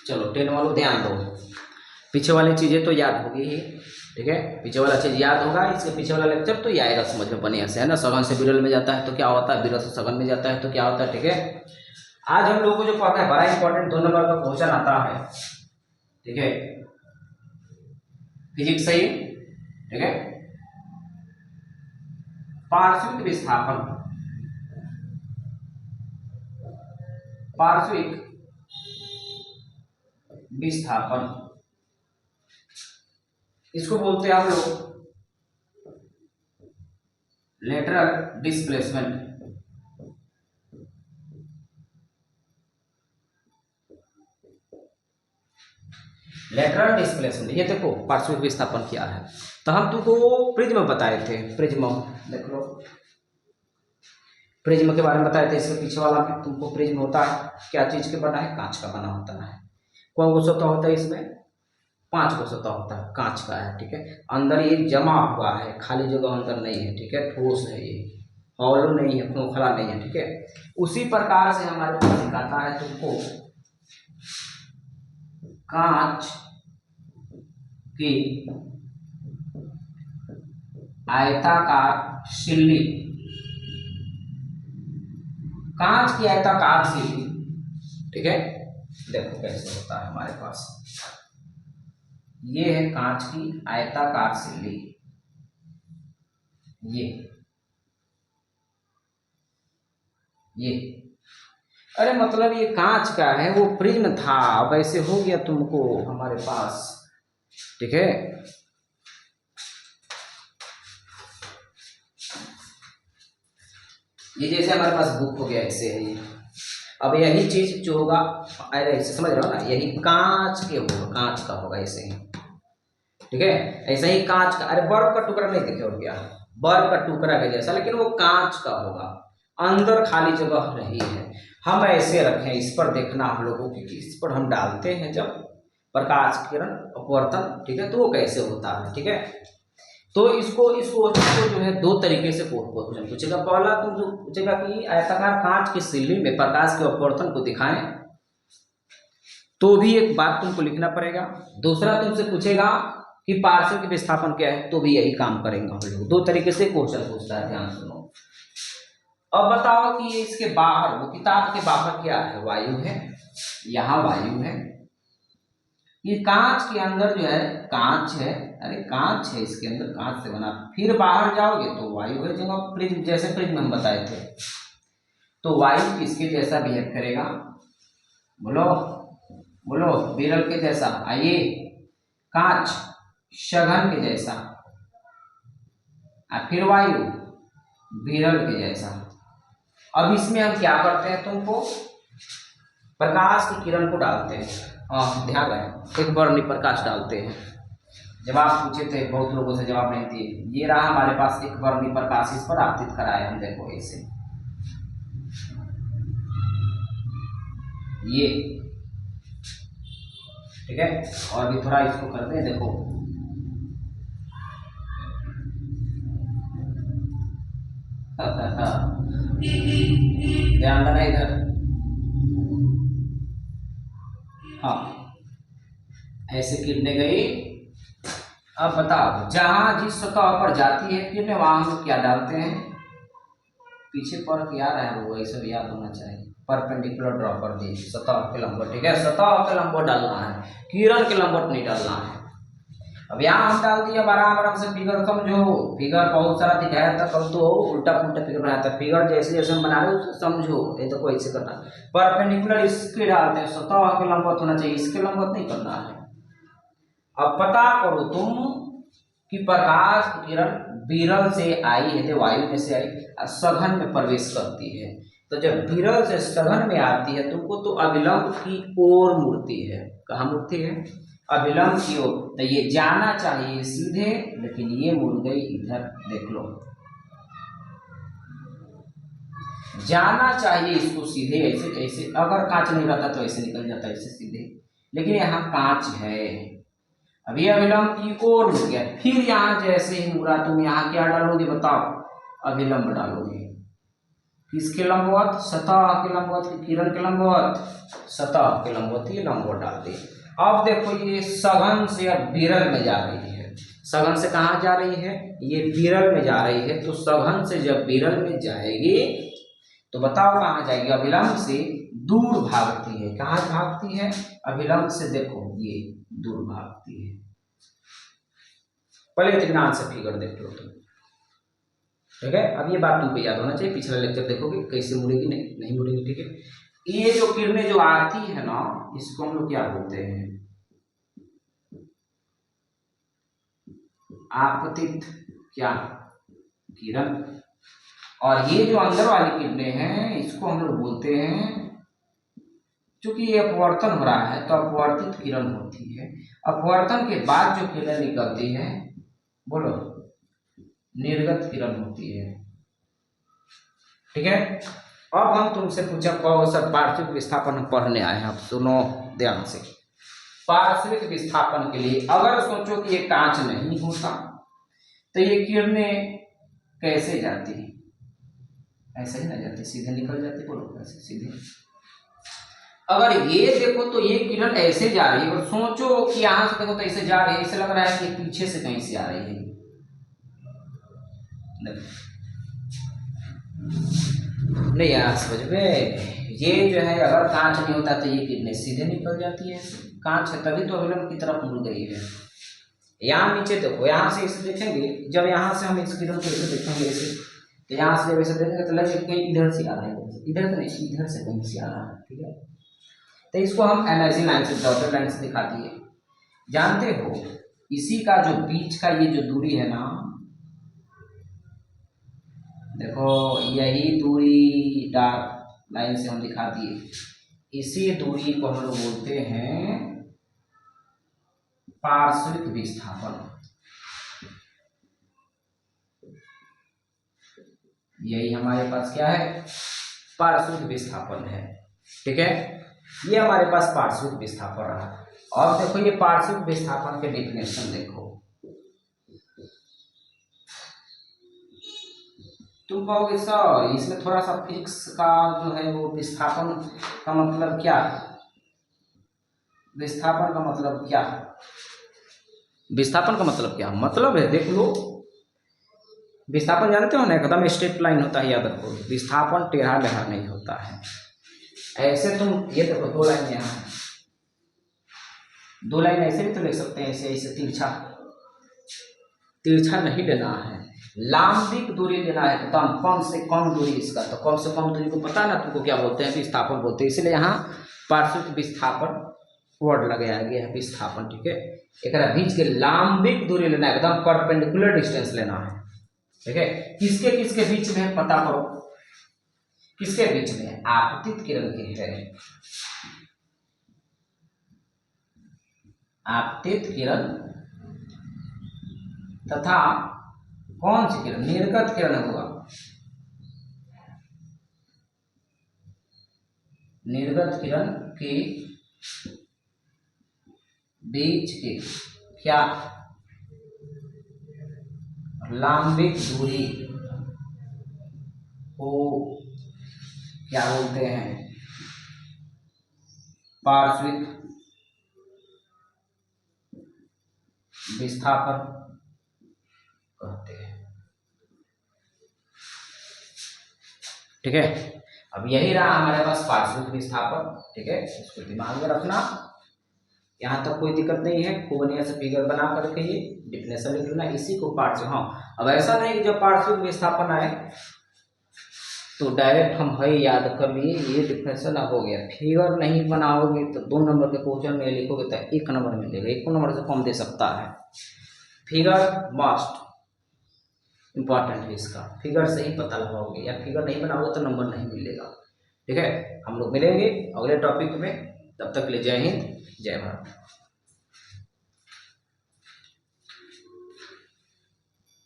चलो 10 वालों ध्यान दो, पीछे वाली चीज़ें तो याद होगी ही, ठीक है, पीछे वाला चीज़ याद होगा, इसके पीछे वाला लेक्चर तो ये आएगा समझ में बढ़िया से, है ना। सघन से विरल में जाता है तो क्या होता है, विरल से सघन में जाता है तो क्या होता है, ठीक है। आज हम लोग को जो पढ़ना है बड़ा इंपॉर्टेंट 2 नंबर का क्वेश्चन आता है, ठीक है, फिजिक्स से ही, ठीक है। पार्श्विक विस्थापन, पार्श्विक विस्थापन इसको बोलते हैं हम लोग लेटरल डिस्प्लेसमेंट। लेटरल डिस्प्लेसमेंट, ये देखो पार्श्विक विस्थापन क्या है। तो हम तुमको प्रिज्म बताए थे, प्रिज्म देख लो, प्रिज्म के बारे में बताए थे। इसके पीछे वाला में तुमको प्रिज्म होता है क्या चीज के बना है, कांच का बना होता है। कौन गो सतह होता है इसमें, 5 गो सतह होता है, कांच का है, ठीक है। अंदर ये जमा हुआ है, खाली जगह अंदर नहीं है, ठीक है, ठोस है, ये हॉलो नहीं है, खोखला नहीं है, ठीक है। उसी प्रकार से हमारे पास सिखाता है तुमको कांच की आयताकार सिल्ली, कांच की आयताकार सिल्ली, ठीक है। देखो कैसे होता है हमारे पास, ये है कांच की आयताकार सिल्ली, ये अरे मतलब ये कांच का है, वो प्रिज्म था, अब ऐसे हो गया तुमको हमारे पास, ठीक है। ये जैसे हमारे पास बुक हो गया, ऐसे है ये। अब यही चीज जो होगा, अरे ऐसे समझ रहे हो ना, यही कांच के होगा, कांच का होगा ऐसे ही, ठीक है। ऐसे ही कांच का, अरे बर्फ का टुकड़ा नहीं देखे हो क्या, बर्फ का टुकड़ा के जैसा, लेकिन वो कांच का होगा, अंदर खाली जगह नहीं है। हम ऐसे रखें, इस पर देखना हम लोगों की, इस पर हम डालते हैं जब प्रकाश किरण अपवर्तन, ठीक है, तो वो कैसे होता है, ठीक है। तो इसको जो है 2 तरीके से क्वेश्चन पूछेगा। पहला तुम जो पूछेगा कि आयताकार कांच की सिल्ली में प्रकाश के अपवर्तन को दिखाएं, तो भी एक बात तुमको लिखना पड़ेगा। दूसरा तुमसे पूछेगा कि पार्श्विक विस्थापन क्या है, तो भी यही काम करेंगे हम लोग। 2 तरीके से क्वेश्चन पूछता है, ध्यान सुनो। अब बताओ कि इसके बाहर, वो किताब के बाहर क्या है, वायु है, यहाँ वायु है, ये कांच के अंदर जो है कांच है, अरे कांच है, इसके अंदर कांच से बना, फिर बाहर जाओगे तो वायु है, जब प्रिज्म, जैसे प्रिज्म हम बताए थे, तो वायु किसके जैसा बिहेव करेगा, बोलो बोलो, विरल के जैसा, आइए, कांच सघन के जैसा, फिर वायु विरल के जैसा। अब इसमें हम क्या करते हैं, तुमको प्रकाश की किरण को डालते हैं, ध्यान रहे, एक वर्णी प्रकाश डालते हैं। जवाब पूछे थे बहुत लोगों से, जवाब नहीं दिए। ये रहा हमारे पास एक वर्णी प्रकाश, इस पर आपतित कराए हम, देखो ऐसे, ये ठीक है। और भी थोड़ा इसको करते हैं, देखो ध्यान देना इधर, हाँ ऐसे किरणें गई। अब बताओ, जहां जिस सतह पर जाती है किरणें, वहां हम क्या डालते हैं, पीछे पर क्या रहा है वो ऐसा याद होना चाहिए, परपेंडिकुलर ड्रॉ कर दीजिए, सतह के लंबवत, ठीक है, सतह के लंबवत डालना है, किरण के लंबवत नहीं डालना है। अब यहाँ हम डाल दिया, आराम आराम से फिगर समझो, फिगर बहुत सारा दिखाया था कल, तो उल्टा पुल्टा फिगर बनाया था, फिगर जैसे जैसे हम बना रहे हो समझो, ये तो ऐसे करना, परपेंडिकुलर इसके डालते हैं, सतह के लंबवत होना चाहिए, इसके लंबवत नहीं करना है। अब पता करो तुम कि प्रकाश की किरण विरल से आई है, तो वायु में से आई, सघन में प्रवेश करती है। तो जब विरल से सघन में आती है तुमको, तो अभिलंब की ओर मुड़ती है, कहाँ मुड़ती है, अभिलंब की ओर। तो ये जाना चाहिए सीधे, लेकिन ये मुड़ गई इधर, देख लो, जाना चाहिए इसको सीधे, ऐसे ऐसे, अगर कांच नहीं रहता तो ऐसे निकल जाता, ऐसे सीधे, लेकिन यहाँ कांच है। अब ये अभिलंब की ओर मुड़ गया, फिर यहाँ जैसे ही मुड़ा, तुम यहाँ क्या डालोगे बताओ, अभिलंब डालोगे, किसके लंबवत, सतह के लंबवत, किरण के लंबवत, सतह के लंबवत, ये लंबवत डाल दिए। अब देखो ये सघन से अब विरल में जा रही है, सघन से कहाँ जा रही है, ये विरल में जा रही है। तो सघन से जब विरल में जाएगी तो बताओ कहाँ जाएगी, अभिलंब से दूर भागती है। कहाँ भागती है, अभिलंब से, देखो ये दूर भागती है। पहले ध्यान से फिगर देख लो तुम, ठीक है। अब ये बात तुमको याद होना चाहिए, पिछला लेक्चर देखोगे कैसे मुड़ेगी, नहीं मुड़ेगी, ठीक है। ये जो किरणें जो आती है ना, इसको हम लोग क्या बोलते हैं, आपतित क्या किरण। और ये जो अंदर वाली किरणें हैं इसको हम लोग बोलते हैं, चूंकि ये अपवर्तन हो रहा है तो अपवर्तित किरण होती है। अपवर्तन के बाद जो किरण निकलती है, बोलो, निर्गत किरण होती है, ठीक है। अब हम तुमसे पूछा सर पार्श्विक विस्थापन हम पढ़ने आए हैं, अब सुनो ध्यान से। पार्श्विक विस्थापन के लिए अगर सोचो कि ये कांच नहीं होता तो ये किरणें कैसे जाती, ऐसे ही ना जाती, सीधे निकल जाती, बोलो कैसे, सीधे। अगर ये देखो तो ये किरण ऐसे जा रही है, और सोचो कि यहां से देखो तो ऐसे जा रही है, ऐसे लग रहा है कि पीछे से कहीं से आ रही है। नहीं यार समझ में, ये जो है अगर कांच नहीं होता तो ये किरणें सीधे निकल जाती है। कांच है तभी तो अभिलंब की तरफ मुड़ गई है। यहाँ नीचे देखो, यहाँ से इसे देखेंगे, जब यहाँ से हम इस किरण को इसे देखेंगे ऐसे, तो यहाँ से जब इसे देखेंगे तो लगे कहीं इधर से आ रहा है, इधर तो नहीं, इधर से कहीं से आ रहा है, ठीक है। तो इसको हम एनर्जी लाइन से, डॉटेड लाइन से दिखा दिए। जानते हो इसी का जो बीच का ये जो दूरी है ना, देखो यही दूरी डार्क लाइन से हम दिखा दिए, इसी दूरी को हम लोग बोलते हैं पार्श्विक विस्थापन। यही हमारे पास क्या है, पार्श्विक विस्थापन है, ठीक है। ये हमारे पास पार्श्विक विस्थापन रहा। और देखो ये पार्श्विक विस्थापन के डेफिनेशन देखो, तुम कहोगे सर इसमें थोड़ा सा फिजिक्स का जो है वो विस्थापन का मतलब क्या है, विस्थापन का मतलब क्या है, विस्थापन का मतलब क्या मतलब है, देख लो। विस्थापन जानते हो ना, एकदम स्ट्रेट लाइन होता है, याद रखो। विस्थापन टेढ़ा मेढ़ा नहीं होता है। ऐसे तुम ये देखो, दो लाइन यहाँ है, दो लाइन ऐसे भी तो लिख सकते हैं, ऐसे ऐसे तिरछा, तिरछा नहीं लेना है, लांबिक दूरी लेना है, एकदम कम से कम दूरी इसका। तो कम से कम दूरी को पता ना तुमको क्या बोलते हैं, विस्थापन बोलते हैं। इसलिए यहाँ पार्श्विक विस्थापन वर्ड लगाया गया है, विस्थापन, ठीक है। एक बीच के लांबिक दूरी लेना है, एकदम परपेंडिकुलर डिस्टेंस लेना है, ठीक है। किसके किसके बीच में पता करो, किसके बीच में, आपतित किरण के है, आपतित किरण तथा कौन सी किरण, निर्गत किरण होगा, निर्गत किरण के बीच के क्या, लांबिक दूरी को क्या बोलते हैं, पार्श्विक विस्थापन कहते हैं, ठीक है। अब यही रहा हमारे पास पार्श्विक विस्थापन, ठीक है। इसको दिमाग में रखना, यहाँ तक कोई दिक्कत नहीं है। खूब बढ़िया से फिगर बना कर रखिए, डिफिनेशन लिख लेना, इसी को पार्श्विक। हाँ, अब ऐसा नहीं कि जब पार्श्विक विस्थापन आए तो डायरेक्ट हम है याद कर लिए, ये डिफिनेशन हो गया। फिगर नहीं बनाओगे तो 2 नंबर के क्वेश्चन में लिखोगे तो 1 नंबर मिलेगा, 1 नंबर से कम दे सकता है। फिगर मस्ट इंपॉर्टेंट है, इसका फिगर से ही पता लगाओगे, या फिगर नहीं बनाओगे तो नंबर नहीं मिलेगा, ठीक है। हम लोग मिलेंगे अगले टॉपिक में, तब तक के लिए जय हिंद, जय भारत।